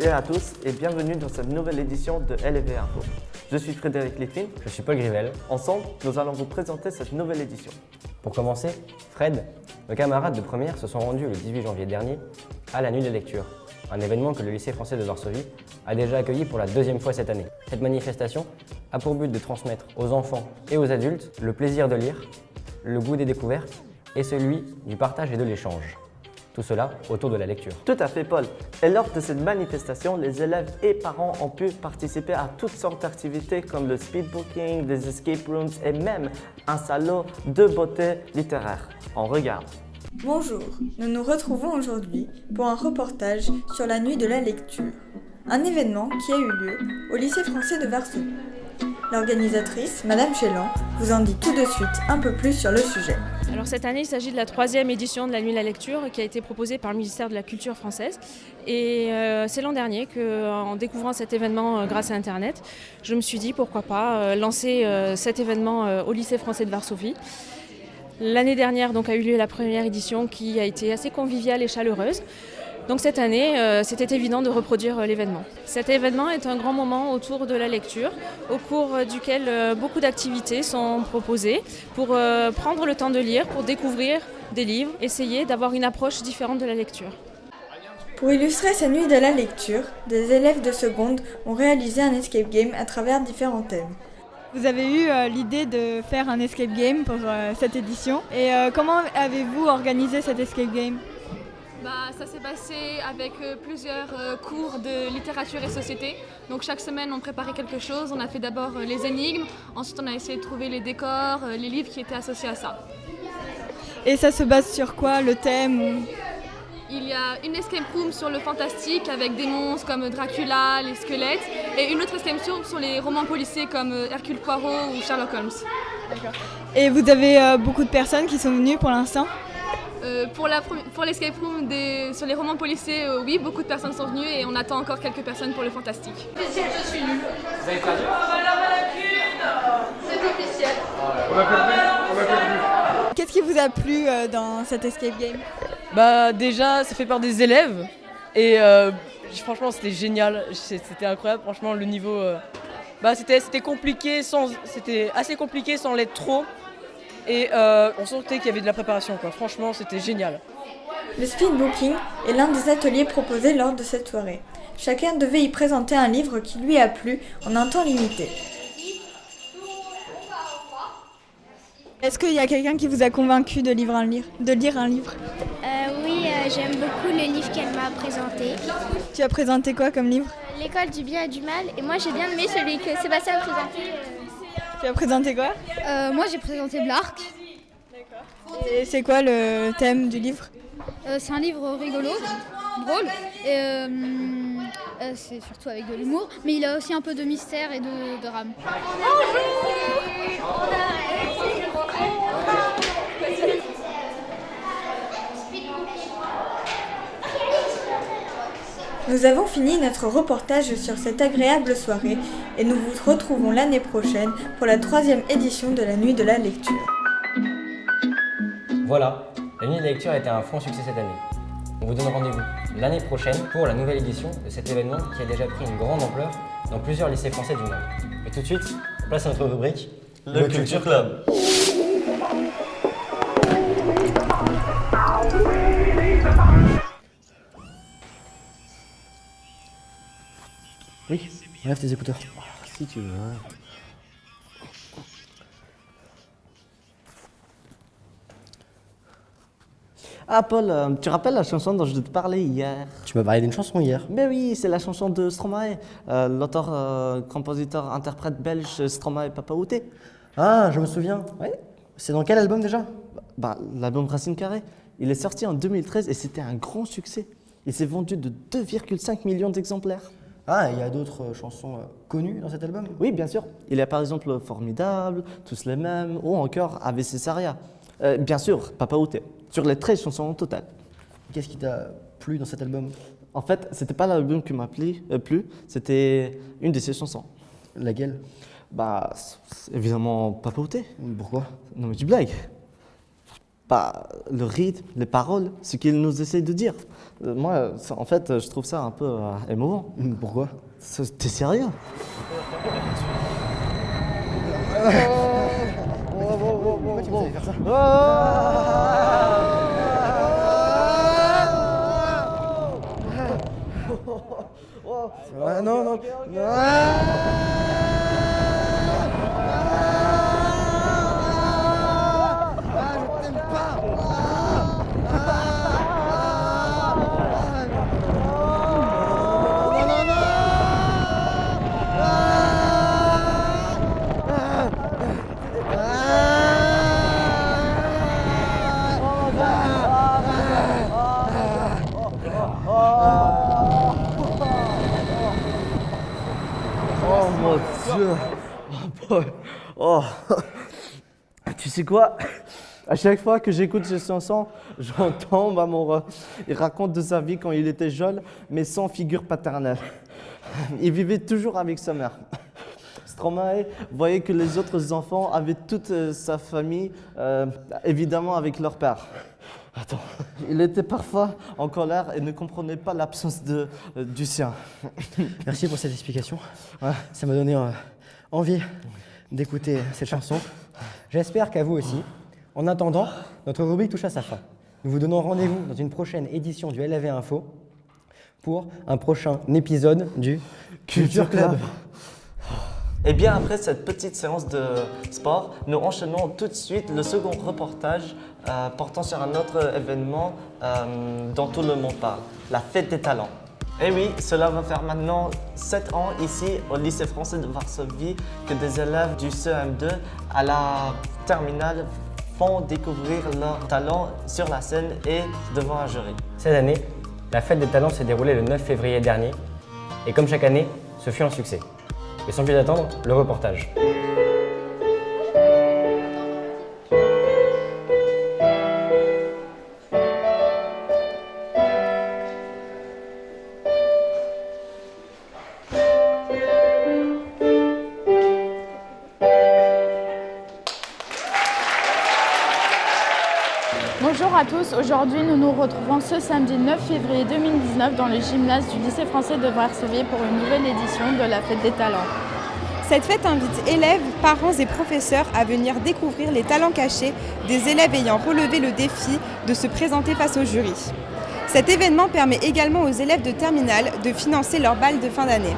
et à tous et bienvenue dans cette nouvelle édition de LV Info. Je suis Frédéric Liffin. Je suis Paul Grivel. Ensemble, nous allons vous présenter cette nouvelle édition. Pour commencer, Fred, nos camarades de première se sont rendus le 18 janvier dernier à la Nuit de la Lecture, un événement que le lycée français de Varsovie a déjà accueilli pour la deuxième fois cette année. Cette manifestation a pour but de transmettre aux enfants et aux adultes le plaisir de lire, le goût des découvertes et celui du partage et de l'échange. Tout cela autour de la lecture. Tout à fait, Paul. Et lors de cette manifestation, les élèves et parents ont pu participer à toutes sortes d'activités comme le speedbooking, des escape rooms et même un salon de beauté littéraire. On regarde. Bonjour, nous nous retrouvons aujourd'hui pour un reportage sur la Nuit de la Lecture, un événement qui a eu lieu au lycée français de Varsovie. L'organisatrice, Madame Chélan, vous en dit tout de suite un peu plus sur le sujet. Alors cette année, il s'agit de la 3e édition de la Nuit de la Lecture qui a été proposée par le ministère de la Culture française. Et c'est l'an dernier qu'en découvrant cet événement grâce à Internet, je me suis dit pourquoi pas lancer cet événement au lycée français de Varsovie. L'année dernière donc, a eu lieu la première édition qui a été assez conviviale et chaleureuse. Donc cette année, c'était évident de reproduire l'événement. Cet événement est un grand moment autour de la lecture, au cours duquel beaucoup d'activités sont proposées pour prendre le temps de lire, pour découvrir des livres, essayer d'avoir une approche différente de la lecture. Pour illustrer cette nuit de la lecture, des élèves de seconde ont réalisé un escape game à travers différents thèmes. Vous avez eu l'idée de faire un escape game pour cette édition. Et comment avez-vous organisé cet escape game ? Ça s'est passé avec plusieurs cours de littérature et société. Donc chaque semaine on préparait quelque chose. On a fait d'abord les énigmes, ensuite on a essayé de trouver les décors, les livres qui étaient associés à ça. Et ça se base sur quoi, le thème ? Il y a une escape room sur le fantastique avec des monstres comme Dracula, les squelettes, et une autre escape room sur les romans policiers comme Hercule Poirot ou Sherlock Holmes. D'accord. Et vous avez beaucoup de personnes qui sont venues pour l'instant ? Pour l'escape room sur les romans policiers, oui, beaucoup de personnes sont venues et on attend encore quelques personnes pour le fantastique. Officiel, je suis nul. Vous avez perdu ? C'est officiel. On a perdu. Qu'est-ce qui vous a plu dans cet escape game ? Déjà, c'est fait par des élèves et franchement c'était génial, c'était incroyable, franchement le niveau, c'était compliqué, c'était assez compliqué sans l'être trop et on sentait qu'il y avait de la préparation quoi. Franchement c'était génial. Le speedbooking est l'un des ateliers proposés lors de cette soirée. Chacun devait y présenter un livre qui lui a plu en un temps limité. Est-ce qu'il y a quelqu'un qui vous a convaincu de lire un livre ? Oui, j'aime beaucoup le livre qu'elle m'a présenté. Tu as présenté quoi comme livre ? L'école du bien et du mal. Et moi, j'ai bien aimé celui que Sébastien a présenté. Tu as présenté quoi ? Moi, j'ai présenté Blark. D'accord. Et c'est quoi le thème du livre ? C'est un livre rigolo, drôle. Et c'est surtout avec de l'humour. Mais il a aussi un peu de mystère et de drame. Nous avons fini notre reportage sur cette agréable soirée et nous vous retrouvons l'année prochaine pour la 3e édition de la Nuit de la Lecture. Voilà, la Nuit de la Lecture a été un franc succès cette année. On vous donne rendez-vous l'année prochaine pour la nouvelle édition de cet événement qui a déjà pris une grande ampleur dans plusieurs lycées français du monde. Et tout de suite, place à notre rubrique, le Culture Club. Oui, enlève tes écouteurs. Si tu veux. Ah Paul, tu rappelles la chanson dont je te parlais hier ? Tu m'as parlé d'une chanson hier. Mais oui, c'est la chanson de Stromae, l'auteur, compositeur, interprète belge Stromae Papaouté. Ah, je me souviens. Ouais. C'est dans quel album déjà ? L'album Racine Carrée. Il est sorti en 2013 et c'était un grand succès. Il s'est vendu de 2,5 millions d'exemplaires. Ah, il y a d'autres chansons connues dans cet album ? Oui, bien sûr. Il y a par exemple Formidable, Tous les mêmes, ou encore Ave Césaria. Bien sûr, Papaouté, sur les 13 chansons en total. Qu'est-ce qui t'a plu dans cet album ? En fait, c'était pas l'album qui m'a plu, c'était une de ses chansons. Laquelle ? C'est évidemment Papaouté. Pourquoi ? Non mais tu blagues. le rythme, les paroles, ce qu'il nous essaie de dire. Moi, en fait, je trouve ça un peu émouvant. Pourquoi? T'es sérieux? Pourquoi tu veux faire ça? Non, non. Je t'aime pas. Oh mon Dieu! Oh, boy. Oh. Tu sais quoi? À chaque fois que j'écoute ces chansons, j'en tombe amoureux. Il raconte de sa vie quand il était jeune, mais sans figure paternelle. Il vivait toujours avec sa mère. Stromae voyait que les autres enfants avaient toute sa famille, évidemment avec leur père. Attends. Il était parfois en colère et ne comprenait pas l'absence du sien. Merci pour cette explication. Ouais. Ça m'a donné envie d'écouter cette chanson. J'espère qu'à vous aussi. En attendant, notre rubrique touche à sa fin. Nous vous donnons rendez-vous dans une prochaine édition du LAV Info pour un prochain épisode du Culture Club. Et bien après cette petite séance de sport, nous enchaînons tout de suite le second reportage portant sur un autre événement dont tout le monde parle, la fête des talents. Et oui, cela va faire maintenant 7 ans ici au lycée français de Varsovie que des élèves du CM2 à la terminale font découvrir leurs talents sur la scène et devant un jury. Cette année, la fête des talents s'est déroulée le 9 février dernier et comme chaque année, ce fut un succès. Et sans plus attendre, le reportage. Bonjour à tous, aujourd'hui nous nous retrouvons ce samedi 9 février 2019 dans le gymnase du lycée français de Varsovie pour une nouvelle édition de la fête des talents. Cette fête invite élèves, parents et professeurs à venir découvrir les talents cachés des élèves ayant relevé le défi de se présenter face au jury. Cet événement permet également aux élèves de terminale de financer leur bal de fin d'année.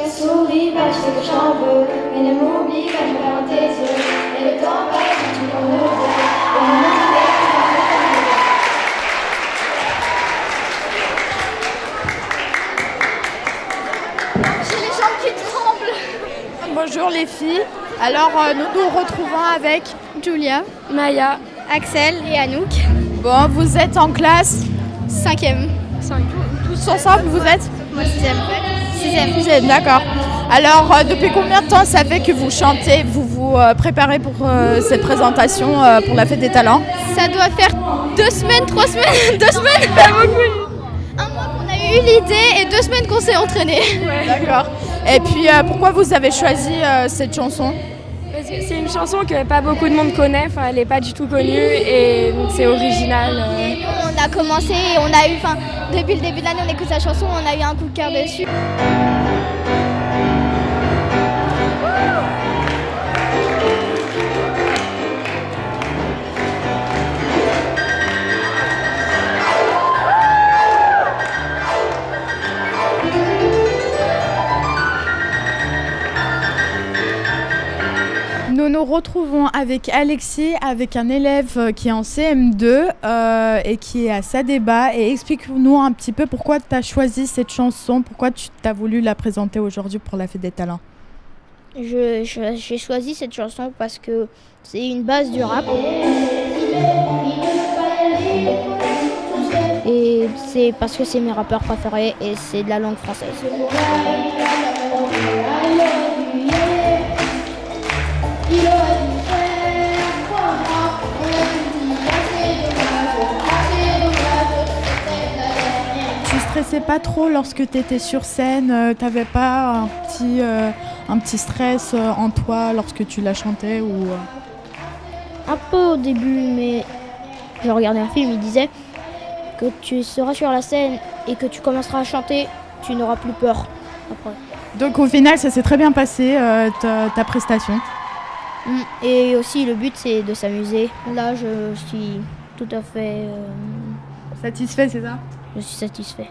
Souris, bah je fais que j'en veux, mais ne m'oublie pas, je regarde tes yeux. Et le temps passe, et tu m'en veux. J'ai les jambes qui tremblent. Bonjour les filles, alors nous nous retrouvons avec Julia, Maya, Axel et Anouk. Bon, vous êtes en classe 5e. Tous ensemble, vous êtes Moi 6e. 6e, d'accord. Alors, depuis combien de temps ça fait que vous chantez, vous vous préparez pour cette présentation pour la fête des talents? Ça doit faire 2 semaines, 3 semaines, 2 semaines. Pas beaucoup. Un mois qu'on a eu l'idée et 2 semaines qu'on s'est entraîné. Ouais. D'accord. Et puis, pourquoi vous avez choisi cette chanson? Parce que c'est une chanson que pas beaucoup de monde connaît, enfin, elle n'est pas du tout connue et donc c'est original. Et nous, on a commencé et on a eu, depuis le début de l'année, on écoute sa chanson, on a eu un coup de cœur dessus. Nous nous retrouvons avec Alexis, avec un élève qui est en CM2 et qui est à Sadeba. Et explique-nous un petit peu pourquoi tu as choisi cette chanson, pourquoi tu as voulu la présenter aujourd'hui pour la Fête des Talents. J'ai choisi cette chanson parce que c'est une base du rap. Et c'est parce que c'est mes rappeurs préférés et c'est de la langue française. Tu stressais pas trop lorsque tu étais sur scène, t'avais pas un petit stress en toi lorsque tu la chantais ou... Un peu au début, mais je regardais un film, il disait que tu seras sur la scène et que tu commenceras à chanter, tu n'auras plus peur après. Donc au final, ça s'est très bien passé, ta prestation. Et aussi, le but, c'est de s'amuser. Là, je suis tout à fait... Satisfait, c'est ça? Je suis satisfait.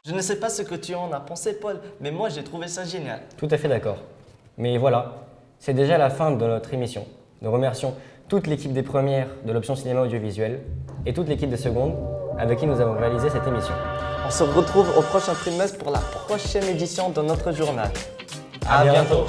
Je ne sais pas ce que tu en as pensé, Paul, mais moi j'ai trouvé ça génial. Tout à fait d'accord. Mais voilà, c'est déjà la fin de notre émission. Nous remercions toute l'équipe des premières de l'option cinéma audiovisuel et toute l'équipe des secondes avec qui nous avons réalisé cette émission. On se retrouve au prochain trimestre pour la prochaine édition de notre journal. À bientôt.